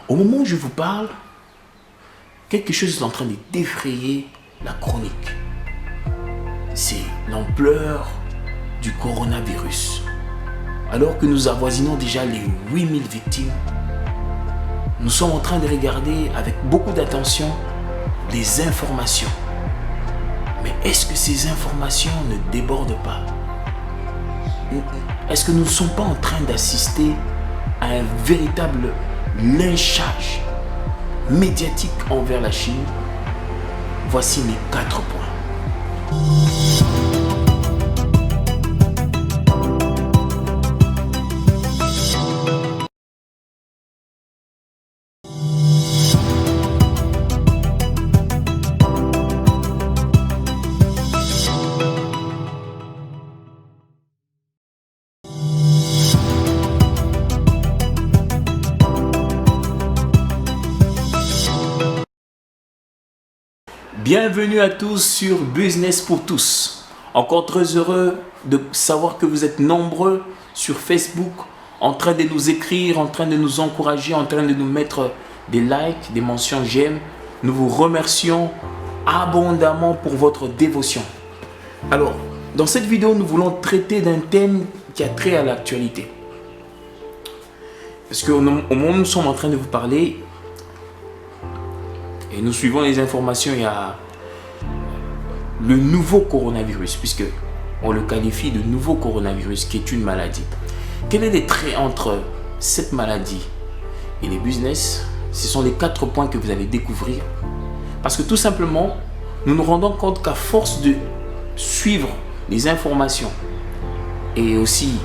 Au moment où je vous parle, quelque chose est en train de défrayer la chronique. C'est l'ampleur du coronavirus. Alors que nous avoisinons déjà les 8000 victimes, nous sommes en train de regarder avec beaucoup d'attention les informations. Mais est-ce que ces informations ne débordent pas? Est-ce que nous ne sommes pas en train d'assister à un véritable lynchage médiatique envers la Chine? Voici mes 4 points. Bienvenue à tous sur Business pour tous. Encore très heureux de savoir que vous êtes nombreux sur Facebook en train de nous écrire, en train de nous encourager, en train de nous mettre des likes, des mentions j'aime. Nous vous remercions abondamment pour votre dévotion. Alors, dans cette vidéo, nous voulons traiter d'un thème qui a trait à l'actualité. Parce qu'au moment où nous sommes en train de vous parler, et nous suivons les informations, il y a le nouveau coronavirus, puisque on le qualifie de nouveau coronavirus, qui est une maladie. Quel est le trait entre cette maladie et les business? Ce sont les 4 points que vous allez découvrir. Parce que tout simplement, nous nous rendons compte qu'à force de suivre les informations et aussi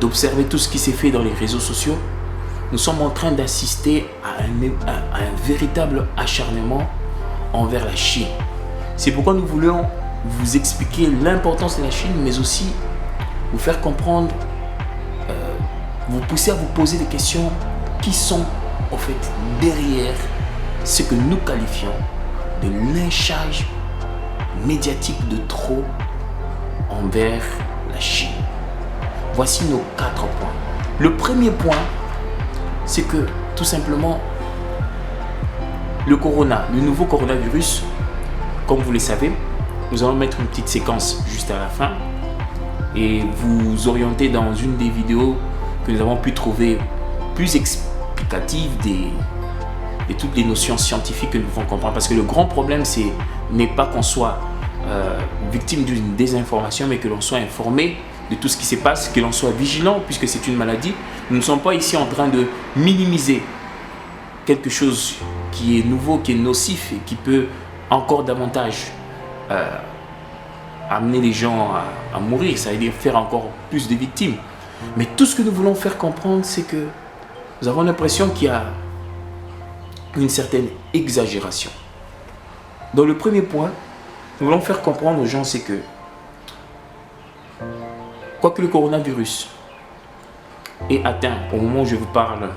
d'observer tout ce qui s'est fait dans les réseaux sociaux, nous sommes en train d'assister à un véritable acharnement envers la Chine. C'est pourquoi nous voulons vous expliquer l'importance de la Chine, mais aussi vous faire comprendre, vous pousser à vous poser des questions qui sont en fait derrière ce que nous qualifions de lynchage médiatique de trop envers la Chine. Voici nos 4 points. Le premier point, c'est que tout simplement le nouveau coronavirus, comme vous le savez, nous allons mettre une petite séquence juste à la fin et vous orienter dans une des vidéos que nous avons pu trouver plus explicative de toutes les notions scientifiques que nous devons comprendre. Parce que le grand problème, n'est pas qu'on soit victime d'une désinformation, mais que l'on soit informé de tout ce qui se passe, que l'on soit vigilant, puisque c'est une maladie. Nous ne sommes pas ici en train de minimiser quelque chose qui est nouveau, qui est nocif et qui peut encore davantage amener les gens à mourir, ça veut dire faire encore plus de victimes. Mais tout ce que nous voulons faire comprendre, c'est que nous avons l'impression qu'il y a une certaine exagération. Dans le premier point, nous voulons faire comprendre aux gens, c'est que quoique le coronavirus ait atteint, au moment où je vous parle,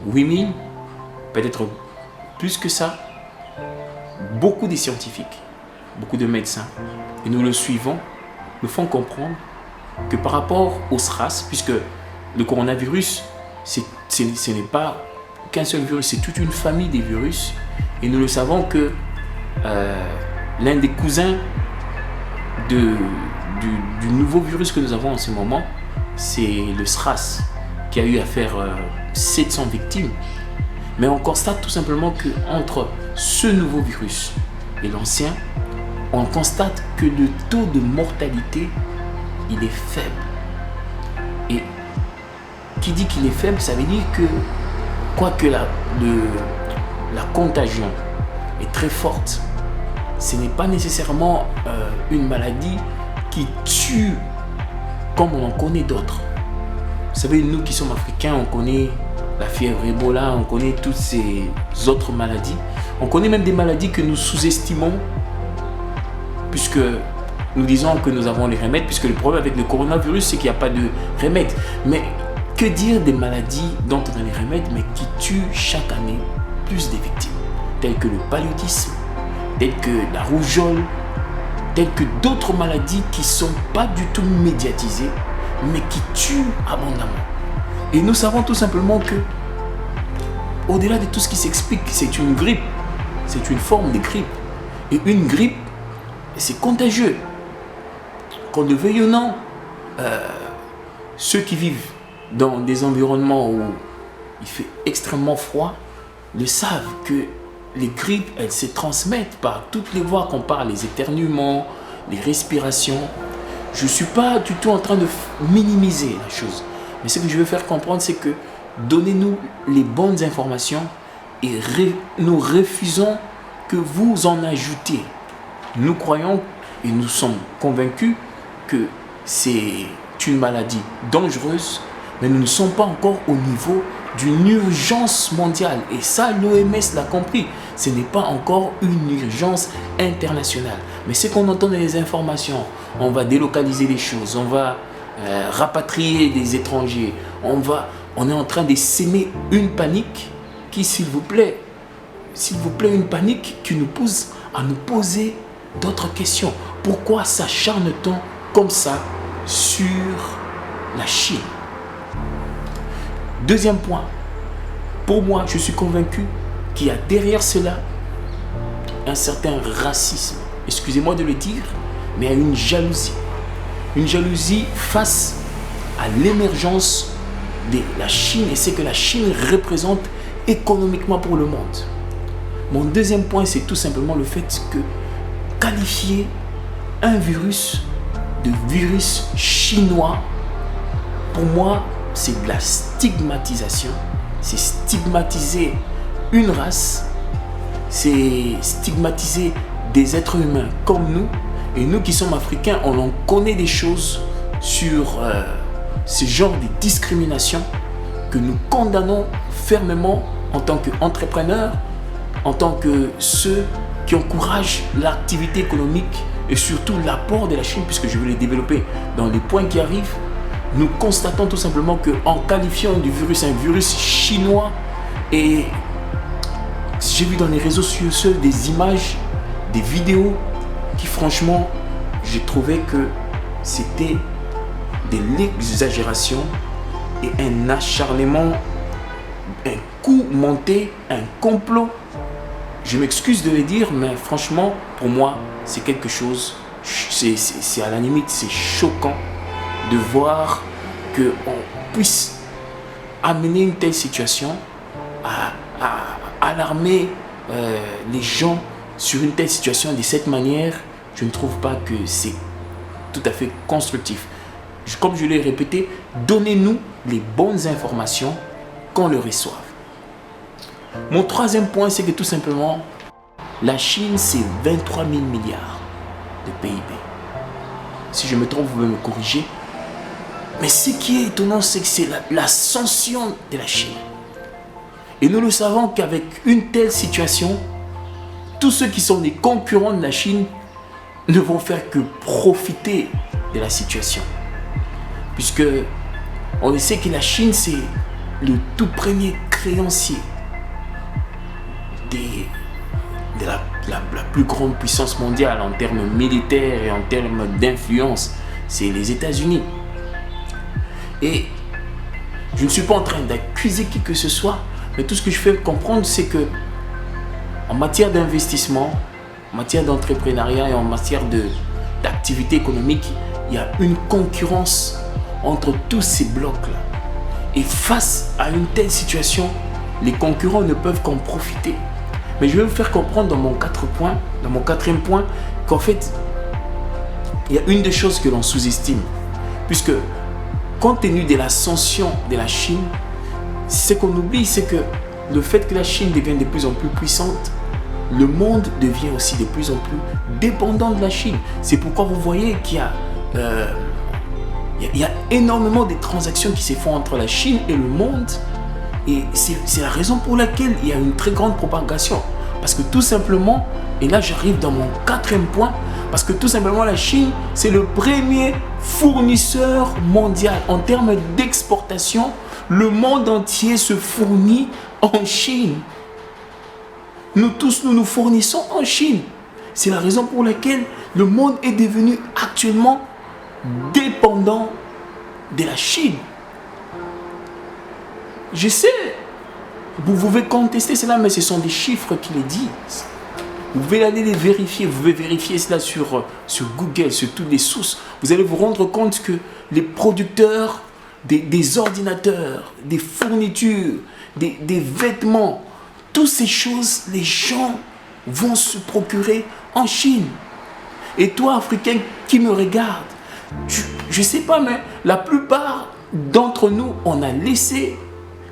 8000, peut-être plus que ça, beaucoup de scientifiques, beaucoup de médecins, et nous le suivons, nous font comprendre que par rapport au SRAS, puisque le coronavirus, ce n'est pas qu'un seul virus, c'est toute une famille de virus, et nous le savons que l'un des cousins du nouveau virus que nous avons en ce moment, c'est le SRAS, qui a eu à faire 700 victimes. Mais on constate tout simplement qu'entre ce nouveau virus et l'ancien, on constate que le taux de mortalité, il est faible. Et qui dit qu'il est faible, ça veut dire que, quoique la contagion est très forte, ce n'est pas nécessairement une maladie qui tue comme on en connaît d'autres. Vous savez, nous qui sommes africains, on connaît la fièvre Ebola, on connaît toutes ces autres maladies. On connaît même des maladies que nous sous-estimons, puisque nous disons que nous avons les remèdes, puisque le problème avec le coronavirus, c'est qu'il n'y a pas de remède. Mais que dire des maladies dont on a les remèdes, mais qui tuent chaque année plus de victimes, telles que le paludisme, telles que la rougeole, telles que d'autres maladies qui ne sont pas du tout médiatisées, mais qui tuent abondamment. Et nous savons tout simplement que au-delà de tout ce qui s'explique, c'est une grippe. C'est une forme de grippe. Et une grippe, c'est contagieux. Qu'on le veuille ou non, ceux qui vivent dans des environnements où il fait extrêmement froid le savent que les grippes, elles se transmettent par toutes les voies qu'on parle, les éternuements, les respirations. Je ne suis pas du tout en train de minimiser la chose. Mais ce que je veux faire comprendre, c'est que donnez-nous les bonnes informations et nous refusons que vous en ajoutez. Nous croyons et nous sommes convaincus que c'est une maladie dangereuse, mais nous ne sommes pas encore au niveau d'une urgence mondiale. Et ça, l'OMS l'a compris. Ce n'est pas encore une urgence internationale. Mais ce qu'on entend dans les informations, on va délocaliser les choses, on va rapatrier des étrangers, on est en train de s'aimer une panique qui, s'il vous plaît, une panique qui nous pousse à nous poser d'autres questions. Pourquoi s'acharne-t-on comme ça sur la Chine? Deuxième point, pour moi, je suis convaincu qu'il y a derrière cela un certain racisme. Excusez-moi de le dire, mais il y a une jalousie. Une jalousie face à l'émergence de la Chine et ce que la Chine représente économiquement pour le monde. Mon deuxième point, c'est tout simplement le fait que qualifier un virus de virus chinois, pour moi, c'est de la stigmatisation. C'est stigmatiser une race, c'est stigmatiser des êtres humains comme nous. Et nous qui sommes africains, on en connaît des choses sur ce genre de discrimination que nous condamnons fermement en tant qu'entrepreneurs, en tant que ceux qui encouragent l'activité économique et surtout l'apport de la Chine, puisque je vais les développer dans les points qui arrivent. Nous constatons tout simplement qu'en qualifiant du virus un virus chinois, et j'ai vu dans les réseaux sociaux des images, des vidéos qui franchement, j'ai trouvé que c'était de l'exagération et un acharnement, un coup monté, un complot. Je m'excuse de le dire, mais franchement, pour moi, c'est quelque chose, c'est à la limite, c'est choquant de voir qu'on puisse amener une telle situation à alarmer les gens sur une telle situation de cette manière. Je ne trouve pas que c'est tout à fait constructif. Comme je l'ai répété, donnez-nous les bonnes informations qu'on le reçoive. Mon troisième point, c'est que tout simplement, la Chine, c'est 23 000 milliards de PIB. Si je me trompe, vous pouvez me corriger. Mais ce qui est étonnant, c'est que c'est l'ascension de la Chine. Et nous le savons qu'avec une telle situation, tous ceux qui sont des concurrents de la Chine ne vont faire que profiter de la situation. Puisque on sait que la Chine, c'est le tout premier créancier de la plus grande puissance mondiale en termes militaires et en termes d'influence. C'est les États-Unis. Et je ne suis pas en train d'accuser qui que ce soit, mais tout ce que je fais comprendre, c'est que en matière d'investissement, en matière d'entrepreneuriat et en matière d'activité économique, il y a une concurrence entre tous ces blocs-là. Et face à une telle situation, les concurrents ne peuvent qu'en profiter. Mais je vais vous faire comprendre dans mon quatrième point, qu'en fait, il y a une des choses que l'on sous-estime. Puisque, compte tenu de l'ascension de la Chine, ce qu'on oublie, c'est que le fait que la Chine devienne de plus en plus puissante, le monde devient aussi de plus en plus dépendant de la Chine. C'est pourquoi vous voyez qu'il y a énormément de transactions qui se font entre la Chine et le monde. Et c'est la raison pour laquelle il y a une très grande propagation. Parce que tout simplement, et là j'arrive dans mon quatrième point, parce que tout simplement la Chine, c'est le premier fournisseur mondial. En termes d'exportation, le monde entier se fournit en Chine. Nous tous, nous fournissons en Chine. C'est la raison pour laquelle le monde est devenu actuellement dépendant de la Chine. Je sais, Vous pouvez contester cela, mais ce sont des chiffres qui les disent. Vous pouvez aller les vérifier, vous pouvez vérifier cela sur Google, sur toutes les sources. Vous allez vous rendre compte que les producteurs des ordinateurs, des fournitures, des vêtements, toutes ces choses, les gens vont se procurer en Chine. Et toi, Africain qui me regarde, je ne sais pas, mais la plupart d'entre nous, on a laissé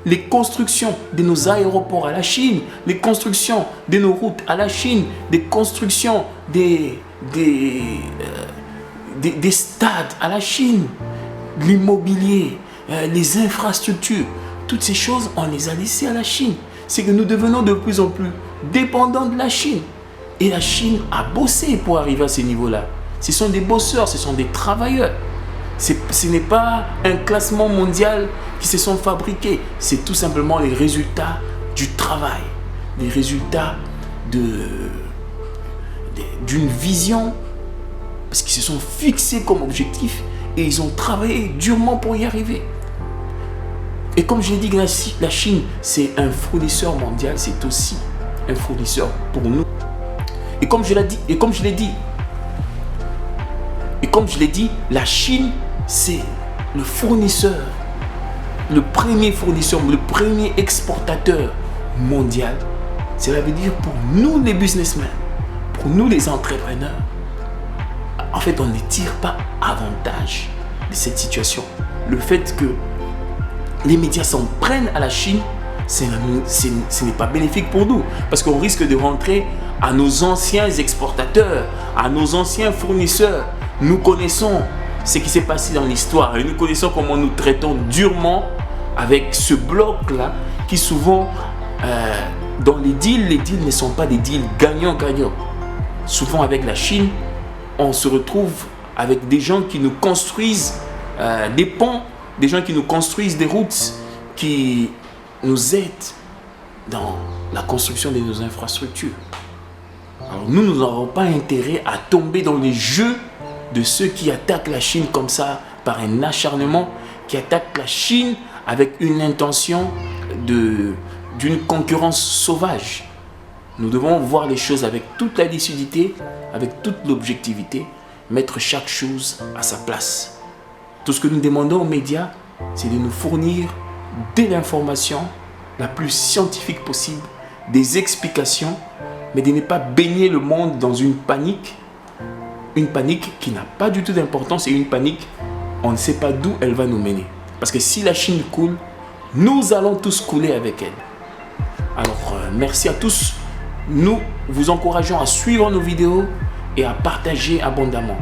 les constructions de nos aéroports à la Chine, les constructions de nos routes à la Chine, des constructions des stades à la Chine, l'immobilier, les infrastructures, toutes ces choses, on les a laissées à la Chine. C'est que nous devenons de plus en plus dépendants de la Chine. Et la Chine a bossé pour arriver à ce niveau-là. Ce sont des bosseurs, ce sont des travailleurs. Ce n'est pas un classement mondial qui se sont fabriqués. C'est tout simplement les résultats du travail, les résultats d'une vision, parce qu'ils se sont fixés comme objectif et ils ont travaillé durement pour y arriver. Et comme je l'ai dit, la Chine, c'est un fournisseur mondial, c'est aussi un fournisseur pour nous. Et comme je l'ai dit, la Chine, c'est le fournisseur, le premier fournisseur, le premier exportateur mondial. Cela veut dire pour nous les businessmen, pour nous les entrepreneurs, en fait, on ne tire pas avantage de cette situation. Le fait que les médias s'en prennent à la Chine, ce n'est pas bénéfique pour nous. Parce qu'on risque de rentrer à nos anciens exportateurs, à nos anciens fournisseurs. Nous connaissons ce qui s'est passé dans l'histoire et nous connaissons comment nous traitons durement avec ce bloc-là qui souvent, dans les deals ne sont pas des deals gagnant-gagnant. Souvent avec la Chine, on se retrouve avec des gens qui nous construisent des ponts, des gens qui nous construisent des routes, qui nous aident dans la construction de nos infrastructures. Alors nous n'avons pas intérêt à tomber dans les jeux de ceux qui attaquent la Chine comme ça, par un acharnement, qui attaquent la Chine avec une intention d'une concurrence sauvage. Nous devons voir les choses avec toute la lucidité, avec toute l'objectivité, mettre chaque chose à sa place. Tout ce que nous demandons aux médias, c'est de nous fournir de l'information la plus scientifique possible, des explications, mais de ne pas baigner le monde dans une panique qui n'a pas du tout d'importance et une panique, on ne sait pas d'où elle va nous mener. Parce que si la Chine coule, nous allons tous couler avec elle. Alors, merci à tous. Nous vous encourageons à suivre nos vidéos et à partager abondamment.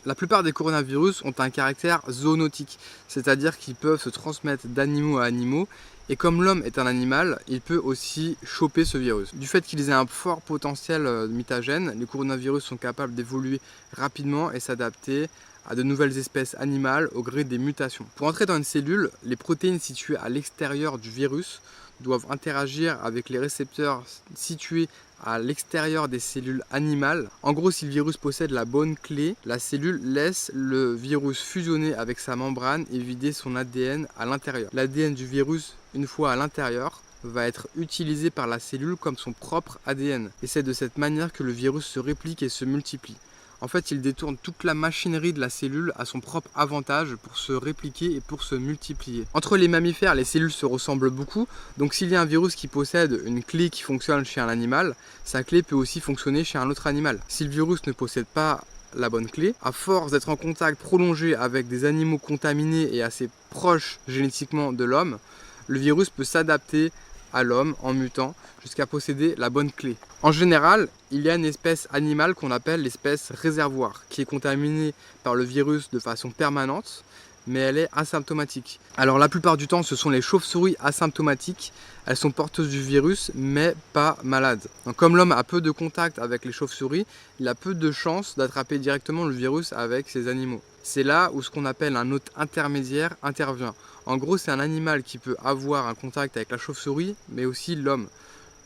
La plupart des coronavirus ont un caractère zoonotique, c'est-à-dire qu'ils peuvent se transmettre d'animaux à animaux, et comme l'homme est un animal, il peut aussi choper ce virus. Du fait qu'ils aient un fort potentiel mutagène, les coronavirus sont capables d'évoluer rapidement et s'adapter à de nouvelles espèces animales au gré des mutations. Pour entrer dans une cellule, les protéines situées à l'extérieur du virus doivent interagir avec les récepteurs situés à l'extérieur des cellules animales. En gros, si le virus possède la bonne clé, la cellule laisse le virus fusionner avec sa membrane et vider son ADN à l'intérieur. L'ADN du virus, une fois à l'intérieur, va être utilisé par la cellule comme son propre ADN. Et c'est de cette manière que le virus se réplique et se multiplie. En fait, il détourne toute la machinerie de la cellule à son propre avantage pour se répliquer et pour se multiplier. Entre les mammifères, les cellules se ressemblent beaucoup, donc s'il y a un virus qui possède une clé qui fonctionne chez un animal, sa clé peut aussi fonctionner chez un autre animal. Si le virus ne possède pas la bonne clé, à force d'être en contact prolongé avec des animaux contaminés et assez proches génétiquement de l'homme, le virus peut s'adapter à l'homme en mutant jusqu'à posséder la bonne clé. En général, il y a une espèce animale qu'on appelle l'espèce réservoir qui est contaminée par le virus de façon permanente, mais elle est asymptomatique. Alors la plupart du temps, ce sont les chauves-souris asymptomatiques. Elles sont porteuses du virus, mais pas malades. Donc, comme l'homme a peu de contact avec les chauves-souris, il a peu de chances d'attraper directement le virus avec ces animaux. C'est là où ce qu'on appelle un hôte intermédiaire intervient. En gros, c'est un animal qui peut avoir un contact avec la chauve-souris, mais aussi l'homme.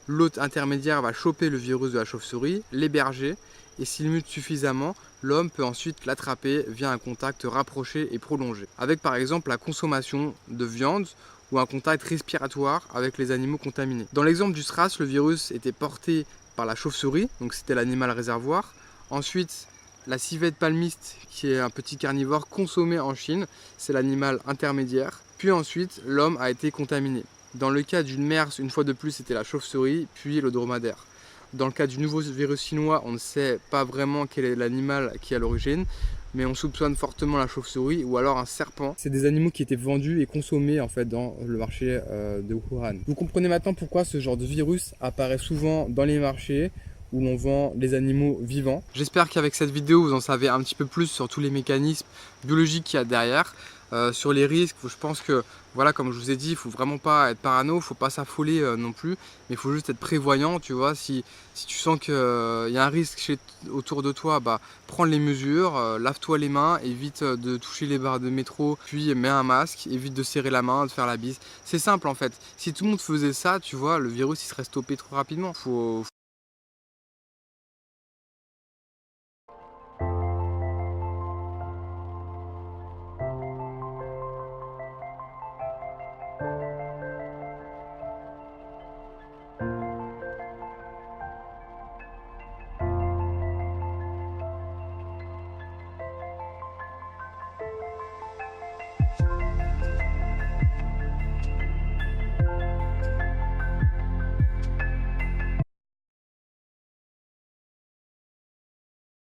L'hôte intermédiaire va choper le virus de la chauve-souris, l'héberger, et s'il mute suffisamment, l'homme peut ensuite l'attraper via un contact rapproché et prolongé, avec par exemple la consommation de viande ou un contact respiratoire avec les animaux contaminés. Dans l'exemple du SRAS, le virus était porté par la chauve-souris, donc c'était l'animal réservoir. Ensuite, la civette palmiste, qui est un petit carnivore consommé en Chine, c'est l'animal intermédiaire. Puis ensuite, l'homme a été contaminé. Dans le cas d'une MERS, une fois de plus, c'était la chauve-souris, puis le dromadaire. Dans le cas du nouveau virus chinois, on ne sait pas vraiment quel est l'animal qui est à l'origine, mais on soupçonne fortement la chauve-souris ou alors un serpent. C'est des animaux qui étaient vendus et consommés en fait dans le marché de Wuhan. Vous comprenez maintenant pourquoi ce genre de virus apparaît souvent dans les marchés où l'on vend les animaux vivants. J'espère qu'avec cette vidéo, vous en savez un petit peu plus sur tous les mécanismes biologiques qu'il y a derrière. Sur les risques, je pense que, voilà, comme je vous ai dit, il ne faut vraiment pas être parano, il ne faut pas s'affoler non plus, mais il faut juste être prévoyant, tu vois. Si tu sens qu'il y a un risque autour de toi, bah, prends les mesures, lave-toi les mains, évite de toucher les barres de métro, puis mets un masque, évite de serrer la main, de faire la bise. C'est simple en fait. Si tout le monde faisait ça, tu vois, le virus il serait stoppé trop rapidement.